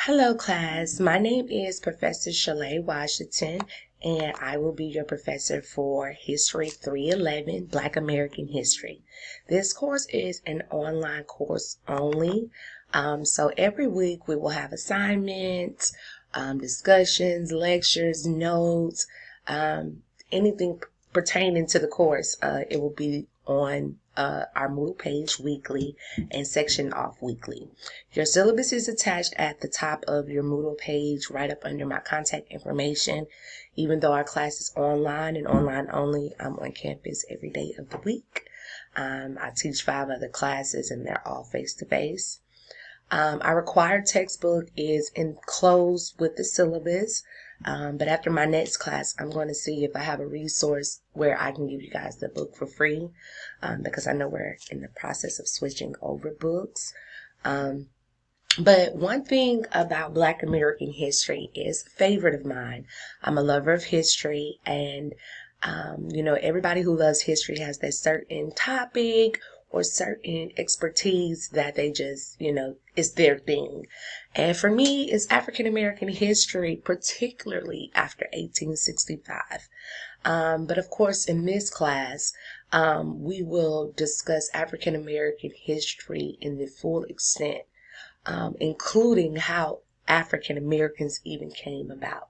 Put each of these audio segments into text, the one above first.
Hello class, my name is Professor Shalay Washington and I will be your professor for History 311, Black American History. This course is an online course only, so every week we will have assignments, discussions, lectures, notes, anything pertaining to the course. It will be on our Moodle page weekly and section off weekly. Your syllabus is attached at the top of your Moodle page right up under my contact information. Even though our class is online and online only, I'm on campus every day of the week. I teach 5 other classes and they're all face-to-face. Our required textbook is enclosed with the syllabus, but after my next class, I'm going to see if I have a resource where I can give you guys the book for free, because I know we're in the process of switching over books. But one thing about Black American history is a favorite of mine. I'm a lover of history, and everybody who loves history has that certain topic or certain expertise that they just, is their thing. And for me, it's African American history, particularly after 1865. But of course, in this class, we will discuss African American history in the full extent, including how African Americans even came about.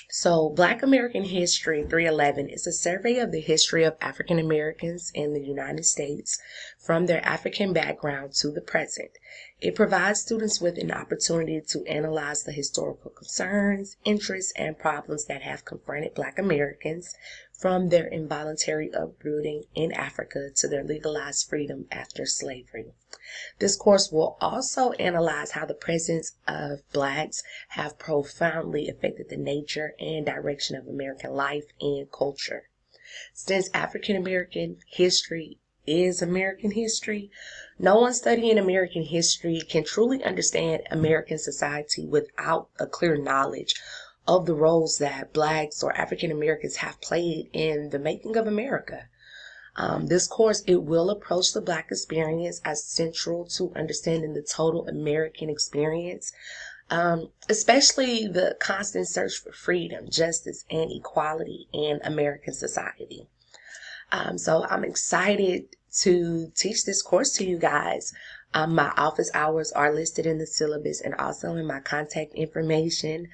So Black American History 311 is a survey of the history of African Americans in the United States from their African background to the present. It provides students with an opportunity to analyze the historical concerns, interests, and problems that have confronted Black Americans from their involuntary uprooting in Africa to their legalized freedom after slavery. This course will also analyze how the presence of Blacks have profoundly affected the nature and direction of American life and culture. Since African American history is American history, no one studying American history can truly understand American society without a clear knowledge of the roles that Blacks or African Americans have played in the making of America. This course, it will approach the Black experience as central to understanding the total American experience, especially the constant search for freedom, justice, and equality in American society. So I'm excited to teach this course to you guys. My office hours are listed in the syllabus and also in my contact information.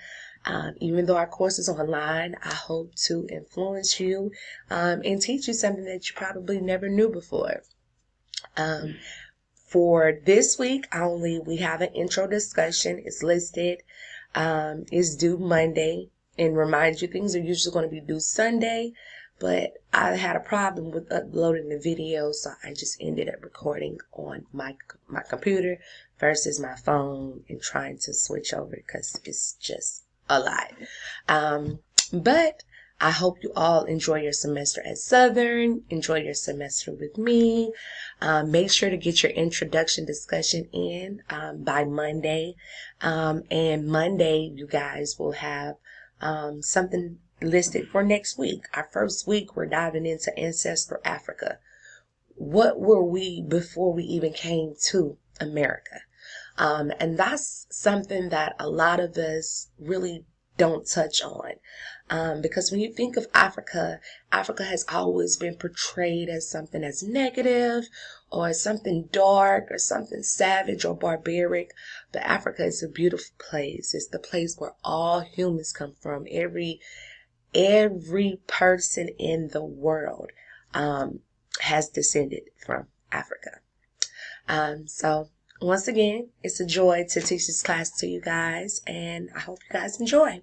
Even though our course is online, I hope to influence you and teach you something that you probably never knew before. For this week only, we have an intro discussion. It's listed. It's due Monday. And remind you, things are usually going to be due Sunday, but I had a problem with uploading the video, so I just ended up recording on my computer versus my phone and trying to switch over because it's just a lot. But I hope you all enjoy your semester at Southern, enjoy your semester with me. Make sure to get your introduction discussion in by Monday. And Monday, you guys will have something listed for next week. Our first week, we're diving into Ancestral Africa. What were we before we even came to America? And that's something that a lot of us really don't touch on. Because when you think of Africa, Africa has always been portrayed as something that's negative or something dark or something savage or barbaric. But Africa is a beautiful place. It's the place where all humans come from. Every person in the world has descended from Africa. So once again, it's a joy to teach this class to you guys, and I hope you guys enjoy.